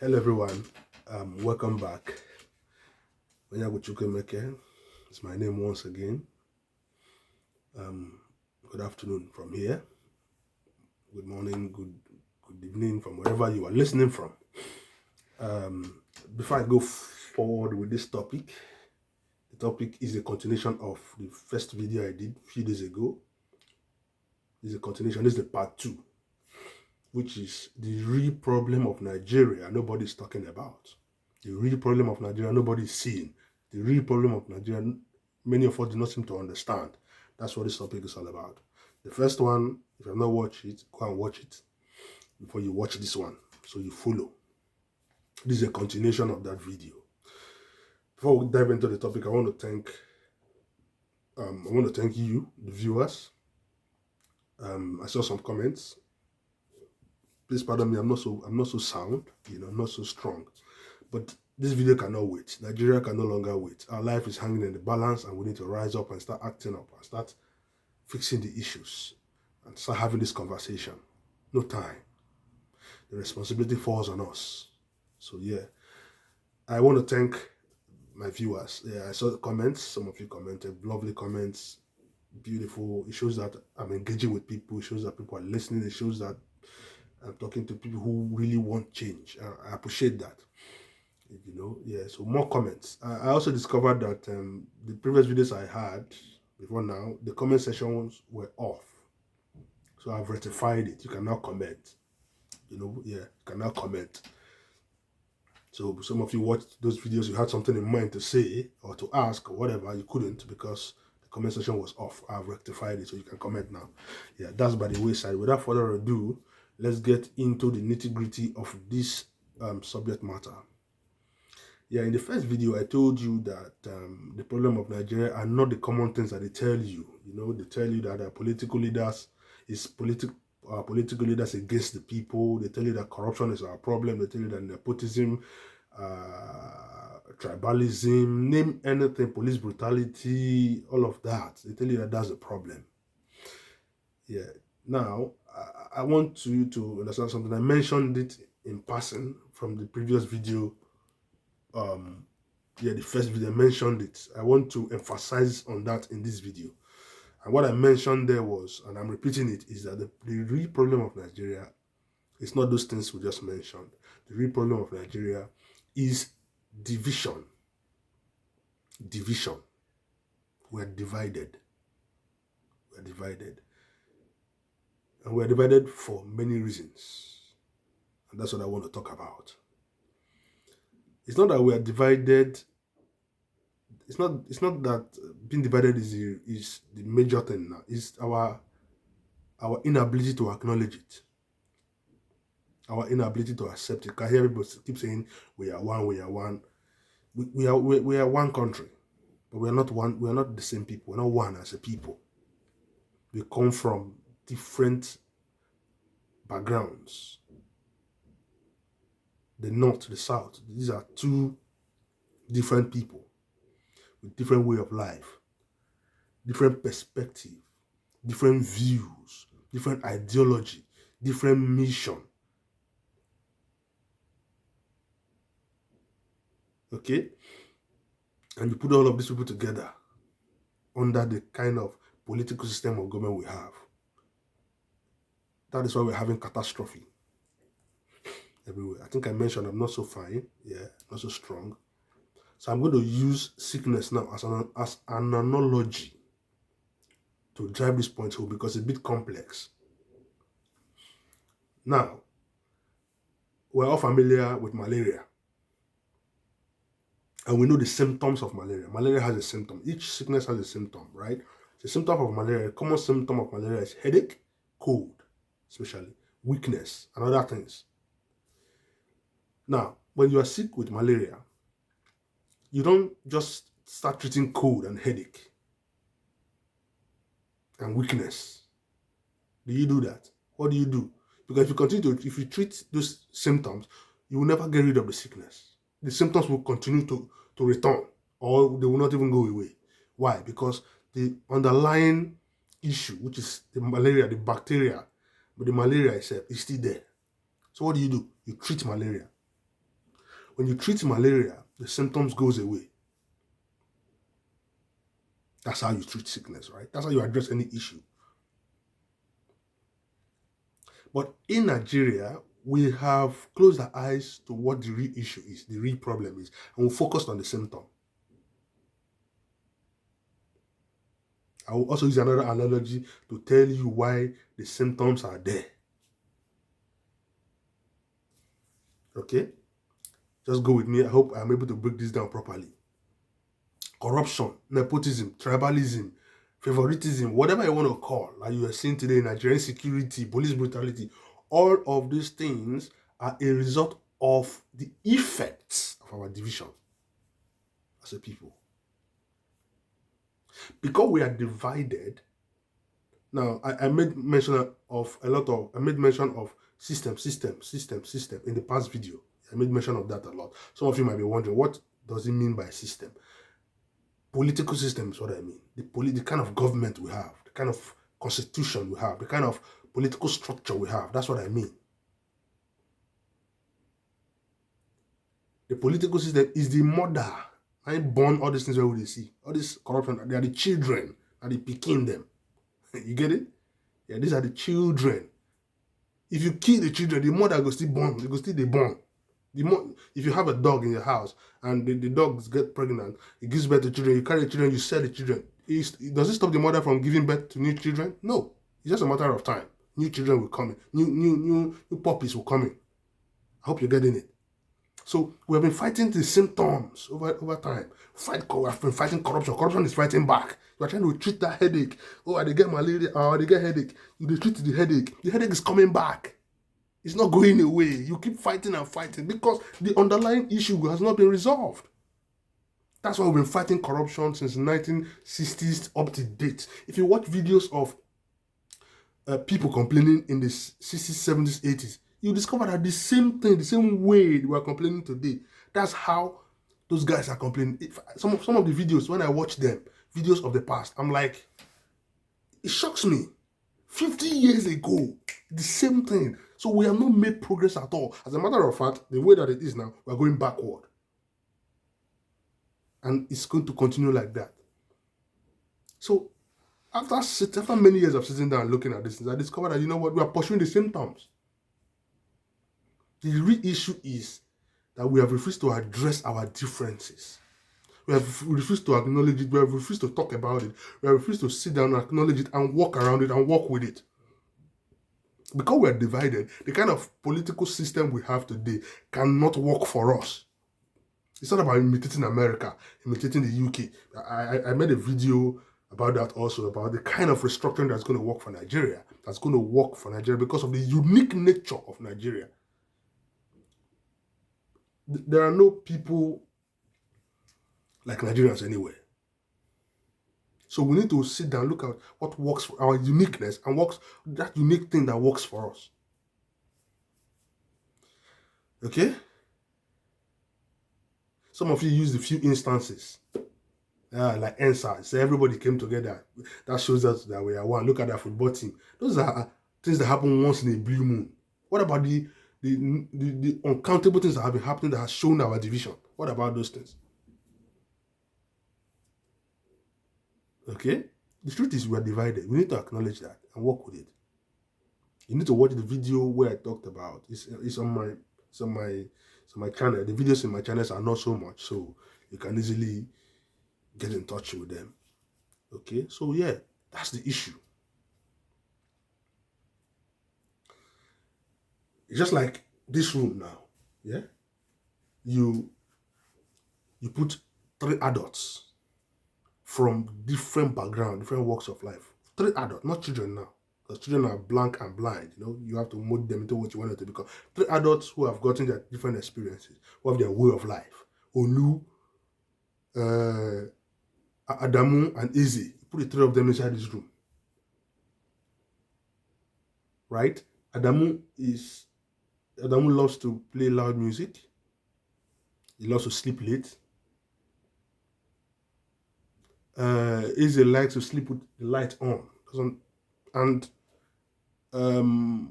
Hello everyone, welcome back. It's my name once again. Good afternoon from here. Good morning, good evening from wherever you are listening from. Before I go forward with this topic, the topic is a continuation of the first video I did a few days ago. This is a continuation. This is the part 2, which is the real problem of Nigeria nobody's talking about. The real problem of Nigeria nobody's seeing. The real problem of Nigeria many of us do not seem to understand. That's what this topic is all about. The first one, if you have not watched it, go and watch it before you watch this one, so you follow. This is a continuation of that video. Before we dive into the topic, I want to thank you, the viewers. I saw some comments. Please pardon me, I'm not so sound, not so strong. But this video cannot wait. Nigeria can no longer wait. Our life is hanging in the balance, and we need to rise up and start acting up and start fixing the issues and start having this conversation. No time. The responsibility falls on us. So yeah, I want to thank my viewers. Yeah, I saw the comments. Some of you commented, lovely comments, beautiful. It shows that I'm engaging with people. It shows that people are listening. It shows that I'm talking to people who really want change. I appreciate that. So more comments. I also discovered that the previous videos I had before now, the comment sections were off. So I've rectified it. You can now comment. You can now comment. So some of you watched those videos, you had something in mind to say or to ask or whatever, you couldn't because the comment section was off. I've rectified it, so you can comment now. Yeah, that's by the wayside. Without further ado, let's get into the nitty-gritty of this subject matter. Yeah, in the first video, I told you that the problem of Nigeria are not the common things that they tell you. They tell you that our political leaders against the people. They tell you that corruption is our problem. They tell you that nepotism, tribalism, name anything, police brutality, all of that. They tell you that that's a problem. Yeah. Now, I want you to understand something. I mentioned it in passing from the previous video. The first video I mentioned it. I want to emphasize on that in this video. And what I mentioned there was, and I'm repeating it, is that the real problem of Nigeria is not those things we just mentioned. The real problem of Nigeria is division. Division. We're divided. We're divided. And we're divided for many reasons. And that's what I want to talk about. It's not that we are divided. It's not that being divided is the major thing now. It's our inability to acknowledge it. Our inability to accept it. I hear people keep saying we are one, we are one. We are one country, but we are not one. We are not the same people. We're not one as a people. We come from different backgrounds. The north, the south. These are two different people with different way of life, different perspective, different views, different ideology, different mission. Okay? And you put all of these people together under the kind of political system of government we have. That is why we're having catastrophe everywhere. I think I mentioned I'm not so fine. Yeah, not so strong. So I'm going to use sickness now as an analogy to drive this point home because it's a bit complex. Now, we're all familiar with malaria. And we know the symptoms of malaria. Malaria has a symptom. Each sickness has a symptom, right? The symptom of malaria, a common symptom of malaria is headache, cold, especially, weakness, and other things. Now, when you are sick with malaria, you don't just start treating cold and headache and weakness. Do you do that? What do you do? Because if you treat those symptoms, you will never get rid of the sickness. The symptoms will continue to return, or they will not even go away. Why? Because the underlying issue, which is the malaria, the bacteria, but the malaria itself is still there. So what do? You treat malaria. When you treat malaria, the symptoms goes away. That's how you treat sickness, right? That's how you address any issue. But in Nigeria, we have closed our eyes to what the real issue is, the real problem is, and we focused on the symptom. I will also use another analogy to tell you why the symptoms are there. Okay? Just go with me. I hope I'm able to break this down properly. Corruption, nepotism, tribalism, favoritism, whatever you want to call, like you are seeing today in Nigeria, insecurity, police brutality, all of these things are a result of the effects of our division as a people. Because we are divided, now I made mention of system in the past video. I made mention of that a lot. Some of you might be wondering, what does it mean by system? Political system is what I mean. The kind of government we have, the kind of constitution we have, the kind of political structure we have. That's what I mean. The political system is the mother. I born all these things where we see. All this corruption, they are the children, and they picking them. You get it? Yeah, these are the children. If you kill the children, the mother will still born. They will still be born. If you have a dog in your house and the dogs get pregnant, it gives birth to children, you carry the children, you sell the children. Does it stop the mother from giving birth to new children? No. It's just a matter of time. New children will come in. New puppies will come in. I hope you're getting it. So we have been fighting the symptoms over time. We've been fighting corruption. Corruption is fighting back. You are trying to treat that headache. Oh, they get malaria, or they get headache. You treat the headache. The headache is coming back. It's not going away. You keep fighting and fighting because the underlying issue has not been resolved. That's why we've been fighting corruption since the 1960s up to date. If you watch videos of people complaining in the 60s, 70s, 80s, you discover that the same thing, the same way we are complaining today, that's how those guys are complaining. Some of the videos, when I watch them, videos of the past, I'm like, it shocks me. 50 years ago, the same thing. So we have not made progress at all. As a matter of fact, the way that it is now, we're going backward. And it's going to continue like that. So after many years of sitting down and looking at this, I discovered that, you know what, we are pursuing the symptoms. The real issue is that we have refused to address our differences. We have refused to acknowledge it. We have refused to talk about it. We have refused to sit down and acknowledge it and walk around it and walk with it. Because we are divided, the kind of political system we have today cannot work for us. It's not about imitating America, imitating the UK. I made a video about that also, about the kind of restructuring that's going to work for Nigeria, because of the unique nature of Nigeria. There are no people like Nigerians anywhere. So we need to sit down, look at what works for our uniqueness and that unique thing that works for us. Okay? Some of you use a few instances. Like ENSA. So everybody came together. That shows us that we are one. Look at that football team. Those are things that happen once in a blue moon. What about the uncountable things that have been happening that has shown our division? What about those things? Okay? The truth is we are divided. We need to acknowledge that and work with it. You need to watch the video where I talked about. It's on my channel. The videos in my channels are not so much, so you can easily get in touch with them. Okay? So yeah, that's the issue. It's just like this room now. Yeah? You put 3 adults from different backgrounds, different walks of life. 3 adults, not children now. Because children are blank and blind. You have to mold them into what you want them to become. 3 adults who have gotten their different experiences, who have their way of life. Olu, Adamu, and Izzy. Put the 3 of them inside this room. Right? Adamu loves to play loud music. He loves to sleep late. Izzy likes to sleep with the light on. And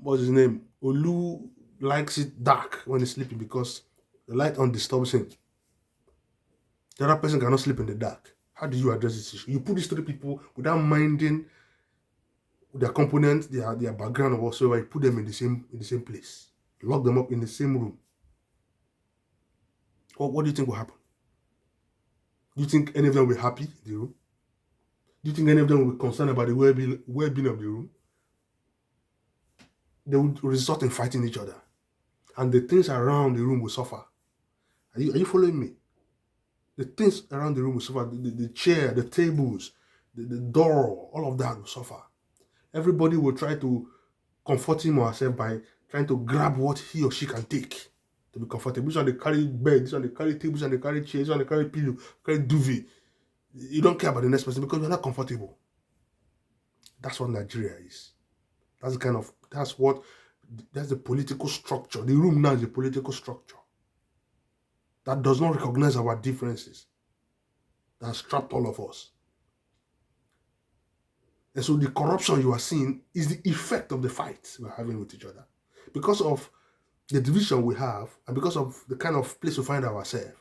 what's his name? Olu likes it dark when he's sleeping because The light on disturbs him. The other person cannot sleep in the dark. How do you address this issue? You put these three people without minding their components, their background or whatsoever. You put them in the same place. Lock them up in the same room. What do you think will happen? Do you think any of them will be happy in the room? Do you think any of them will be concerned about the well-being of the room? They would result in fighting each other. And the things around the room will suffer. Are you following me? The things around the room will suffer. The chair, the tables, the door, all of that will suffer. Everybody will try to comfort him or herself by trying to grab what he or she can take to be comfortable. This one they carry bed, this one they carry tables, and they carry chairs, this one they carry pillow, carry duvet. You don't care about the next person because you're not comfortable. That's what Nigeria is. That's the political structure. The room now is a political structure that does not recognize our differences. That has trapped all of us. And so the corruption you are seeing is the effect of the fights we're having with each other. Because of the division we have, and because of the kind of place we find ourselves,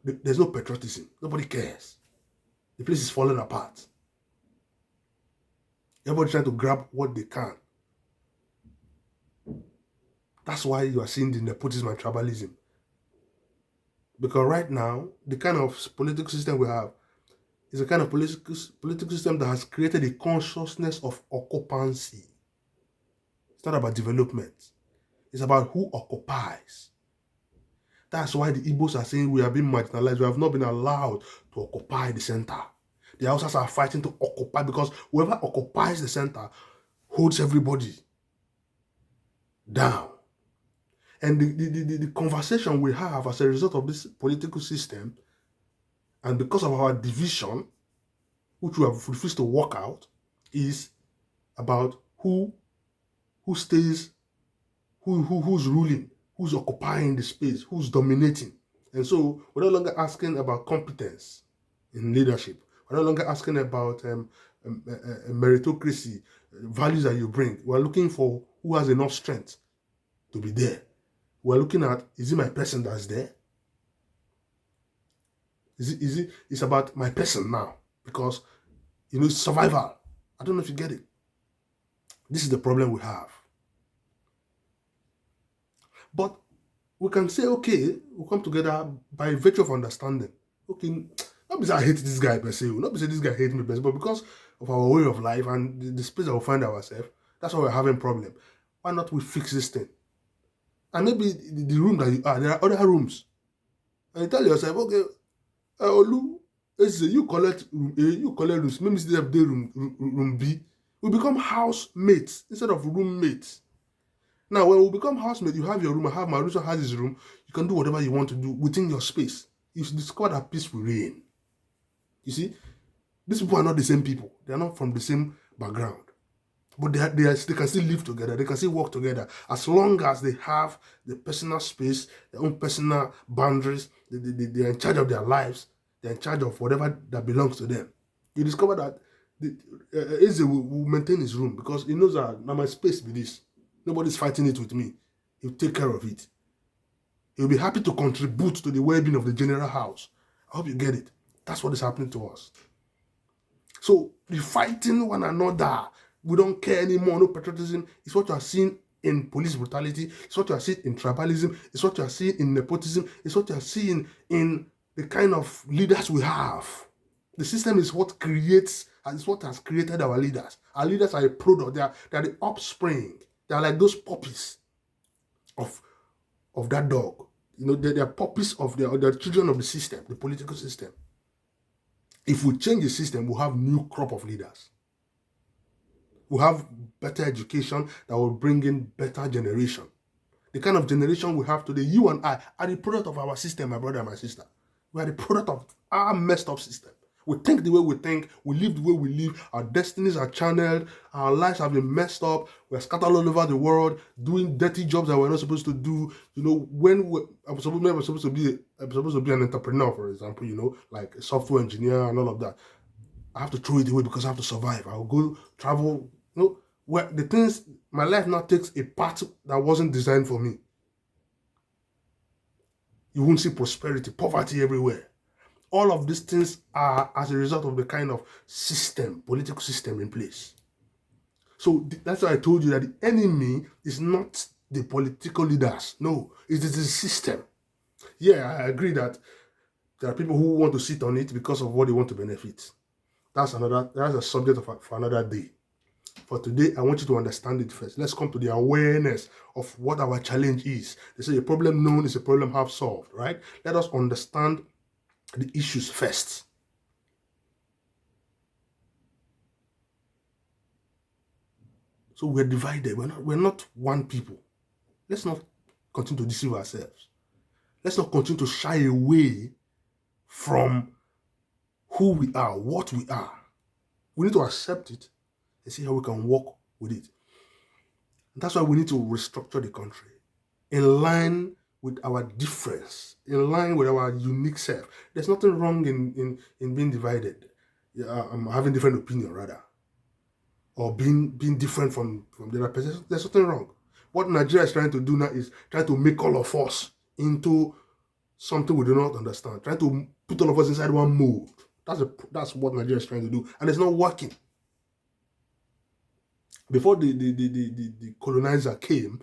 there's no patriotism. Nobody cares. The place is falling apart. Everybody trying to grab what they can. That's why you are seeing the nepotism and tribalism. Because right now, the kind of political system we have is a kind of political system that has created a consciousness of occupancy. It's not about development. It's about who occupies. That's why the Igbos are saying we are being marginalized. We have not been allowed to occupy the center. The Hausas are fighting to occupy because whoever occupies the center holds everybody down. And the conversation we have as a result of this political system, and because of our division, which we have refused to work out, is about who stays, who's ruling, who's occupying the space, who's dominating. And so we're no longer asking about competence in leadership. We're no longer asking about meritocracy, values that you bring. We're looking for who has enough strength to be there. We're looking at, is it my person that's there? It's about my person now. Because, it's survival. I don't know if you get it. This is the problem we have. But we can say, okay, we'll come together by virtue of understanding. Okay, not because I hate this guy per se, not because this guy hates me per se, but because of our way of life and the space that we find ourselves, that's why we're having problem. Why not we fix this thing? And maybe the room that you are, there are other rooms. And you tell yourself, okay, Olu, you collect room A, you collect rooms. Maybe instead of room B, we become housemates instead of roommates. Now, when we become housemates, you have your room, I have my room, so has his room. You can do whatever you want to do within your space. You discover that peace will reign. You see, these people are not the same people. They are not from the same background. But they can still live together. They can still work together. As long as they have the personal space, their own personal boundaries, they're in charge of their lives. They're in charge of whatever that belongs to them. You discover that Eze will maintain his room because he knows that now my space be this. Nobody's fighting it with me. He'll take care of it. He'll be happy to contribute to the well-being of the general house. I hope you get it. That's what is happening to us. So, the fighting one another, we don't care anymore, no patriotism. It's what you are seeing in police brutality. It's what you are seeing in tribalism. It's what you are seeing in nepotism. It's what you are seeing in the kind of leaders we have. The system is what creates, and it's what has created our leaders. Our leaders are a product. They are the offspring. They are like those puppies of that dog. They are puppies of the children of the system, the political system. If we change the system, we'll have new crop of leaders. We'll have better education that will bring in better generation. The kind of generation we have today, you and I, are the product of our system, my brother and my sister. We are the product of our messed up system. We think the way we think, we live the way we live, our destinies are channeled, our lives have been messed up, we're scattered all over the world, doing dirty jobs that we're not supposed to do. I'm supposed to be an entrepreneur, for example, like a software engineer and all of that. I have to throw it away because I have to survive. I'll go travel, where the things, my life now takes a path that wasn't designed for me. You won't see prosperity, poverty everywhere. All of these things are as a result of the kind of system, political system in place. So that's why I told you that the enemy is not the political leaders. No, it is the system. Yeah, I agree that there are people who want to sit on it because of what they want to benefit. That's a subject for another day. For today, I want you to understand it first. Let's come to the awareness of what our challenge is. They say a problem known is a problem half solved, right? Let us understand the issues first. So we're divided. We're not one people. Let's not continue to deceive ourselves. Let's not continue to shy away from who we are, what we are. We need to accept it and see how we can work with it. And that's why we need to restructure the country in line with our difference, in line with our unique self. There's nothing wrong in being divided. Having different opinion rather, or being different from the other person. There's nothing wrong. What Nigeria is trying to do now is trying to make all of us into something we do not understand. Trying to put all of us inside one mold. That's what Nigeria is trying to do, and it's not working. Before the colonizer came,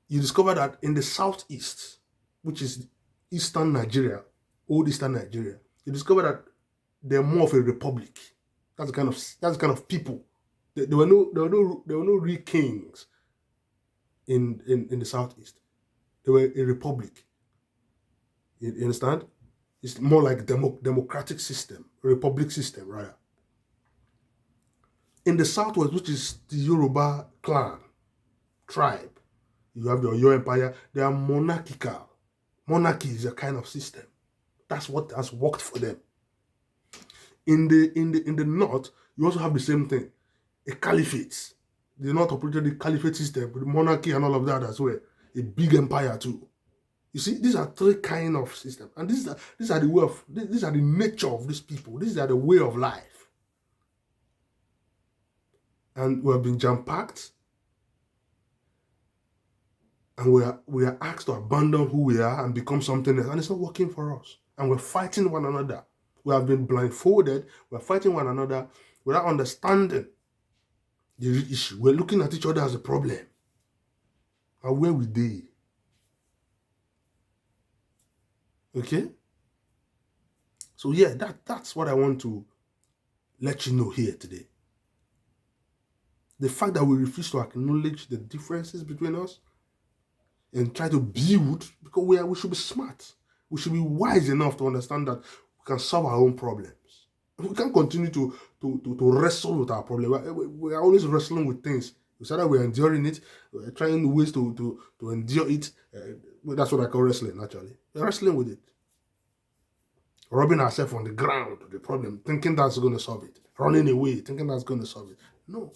you discover that in the southeast, which is eastern Nigeria, old eastern Nigeria, you discover that they're more of a republic. That's the kind of people. There were no real kings in the southeast. They were a republic. You understand? It's more like democratic system, republic system rather. In the southwest, which is the Yoruba clan, tribe, you have the Oyo Empire, they are monarchical. Monarchy is a kind of system. That's what has worked for them. In the north, you also have the same thing. A caliphate. The north operated the caliphate system, with monarchy and all of that as well. A big empire too. You see, these are three kind of systems. And these are the nature of these people. These are the way of life. And we have been jam-packed. And we are asked to abandon who we are and become something else. And it's not working for us. And we're fighting one another. We have been blindfolded. We're fighting one another without understanding the issue. We're looking at each other as a problem. And where we they? Okay? So yeah, that's what I want to let you know here today. The fact that we refuse to acknowledge the differences between us and try to build, because we should be smart. We should be wise enough to understand that we can solve our own problems. We can't continue to wrestle with our problem. We are always wrestling with things. It's either we're enduring it, we're trying ways to endure it. That's what I call wrestling, actually. We're wrestling with it. Rubbing ourselves on the ground, the problem, thinking that's going to solve it. Running away, thinking that's going to solve it. No.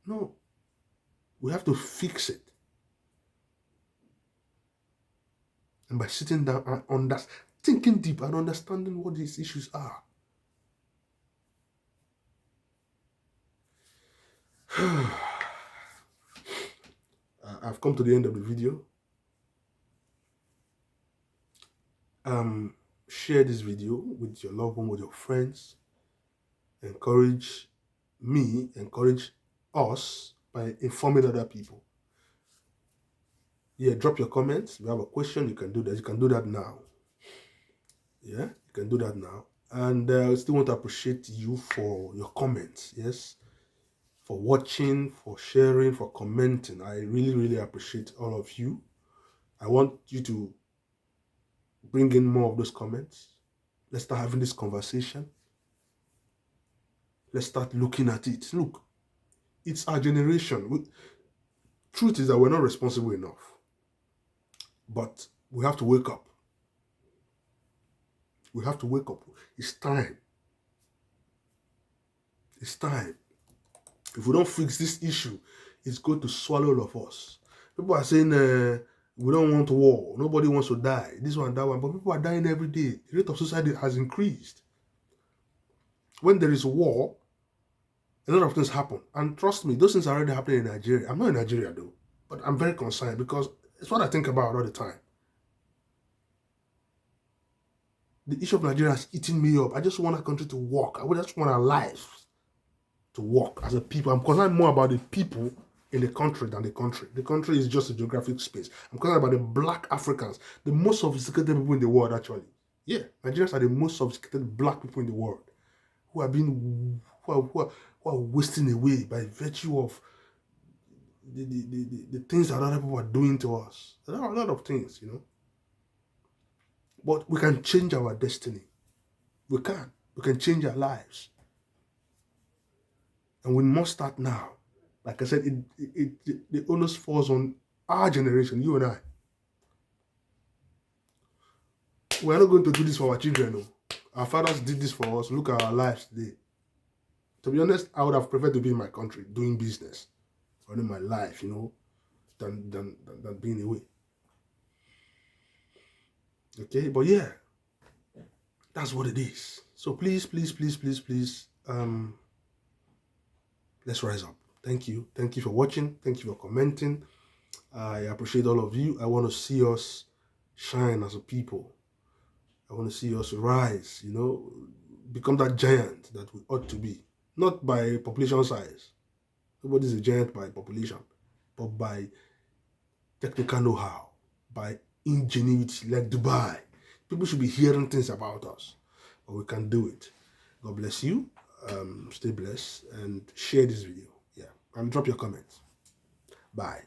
No. We have to fix it. And by sitting down and thinking deep and understanding what these issues are. I've come to the end of the video. Share this video with your loved one, with your friends. Encourage us by informing other people. Yeah, drop your comments. If you have a question, you can do that. You can do that now. Yeah, you can do that now. And I still want to appreciate you for your comments. Yes, for watching, for sharing, for commenting. I really, really appreciate all of you. I want you to bring in more of those comments. Let's start having this conversation. Let's start looking at it. Look, it's our generation. Truth is that we're not responsible enough. But we have to wake up. We have to wake up. It's time. It's time. If we don't fix this issue, it's going to swallow all of us. People are saying we don't want war. Nobody wants to die. This one, that one. But people are dying every day. The rate of suicide has increased. When there is war, a lot of things happen. And trust me, those things are already happening in Nigeria. I'm not in Nigeria though. But I'm very concerned because It's what I think about all the time. The issue of Nigeria is eating me up. I just want our country to work. I just want our lives to work as a people. I'm concerned more about the people in the country than the country. The country is just a geographic space. I'm concerned about the black Africans, the most sophisticated people in the world, actually. Yeah, Nigerians are the most sophisticated black people in the world who are wasting away by virtue of the things that other people are doing to us. There are a lot of things, But we can change our destiny. We can. We can change our lives. And we must start now. Like I said, the onus falls on our generation, you and I. We're not going to do this for our children. No. Our fathers did this for us. Look at our lives today. To be honest, I would have preferred to be in my country doing business, running my life, than being away. Okay, but yeah, that's what it is. So please, let's rise up. Thank you for watching. Thank you for commenting. I appreciate all of you. I want to see us shine as a people. I want to see us rise, become that giant that we ought to be. Not by population size. Nobody's a giant by population, but by technical know-how, by ingenuity, like Dubai. People should be hearing things about us, but we can do it. God bless you. Stay blessed and share this video. Yeah, and drop your comments. Bye.